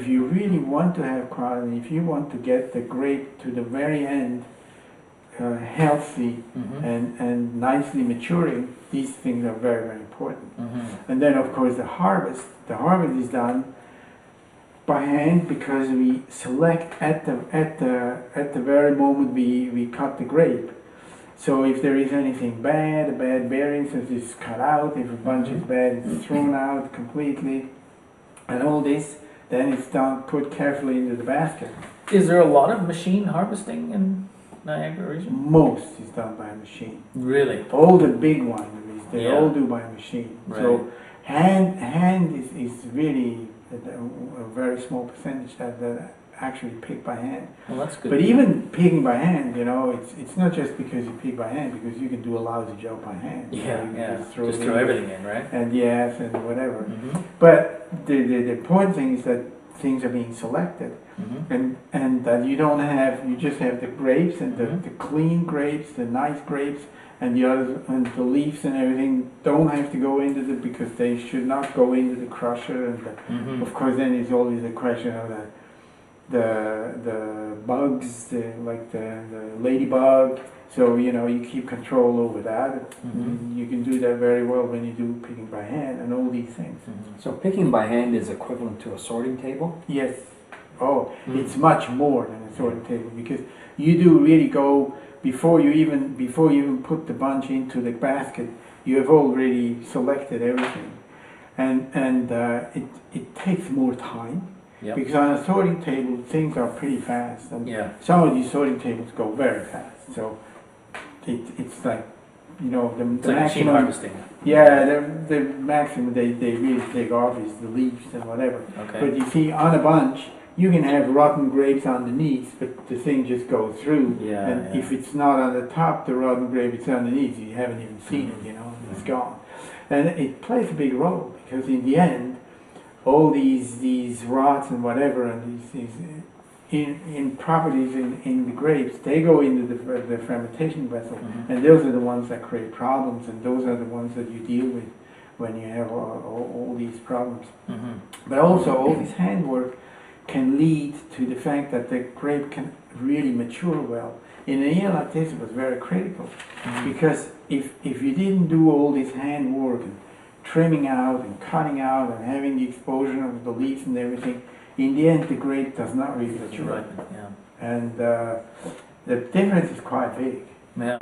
if you really want to have quality, if you want to get the grape to the very end healthy and nicely maturing, these things are very, very important. And then of course the harvest is done by hand, because we select at the very moment we cut the grape. So if there is anything bad berries, it's cut out. If a bunch is bad, it's thrown out completely. And all this, then it's done, put carefully into the basket. Is there a lot of machine harvesting in Niagara region? Most is done by machine. Really? All the big ones, they all do by machine. Right. So hand is really a very small percentage that actually pick by hand. Well, that's good. But even picking by hand, you know, it's not just because you pick by hand, because you can do a lousy job by hand. Yeah, Just throw everything in, right? And yes, and whatever. But the important thing is that things are being selected, and that you just have the grapes, and the clean grapes, the nice grapes, and the others, and the leaves and everything don't have to go into because they should not go into the crusher. And of course, then it's always a question of the bugs, like the ladybug. So you know, you keep control over that. You can do that very well when you do picking by hand and all these things. So picking by hand is equivalent to a sorting table? Yes. Oh, it's much more than a sorting table, because you do really go before you even put the bunch into the basket. You have already selected everything, and it takes more time. Yep. Because on a sorting table, things are pretty fast, and some of these sorting tables go very fast. So it's like, you know, the like maximum harvesting. Yeah, the maximum they really take off is the leaves and whatever. Okay. But you see, on a bunch, you can have rotten grapes underneath, but the thing just goes through. And if it's not on the top, the rotten grape, it's underneath. You haven't even seen it, you know, it's gone. And it plays a big role, because in the end, all these rots and whatever, and these properties in the grapes, they go into the fermentation vessel, and those are the ones that create problems, and those are the ones that you deal with when you have all these problems. But also, all this handwork can lead to the fact that the grape can really mature well. In a year like this, it was very critical, because if you didn't do all this handwork and trimming out and cutting out and having the exposure of the leaves and everything, in the end the grape does not really mature. Right. And the difference is quite big. Yeah.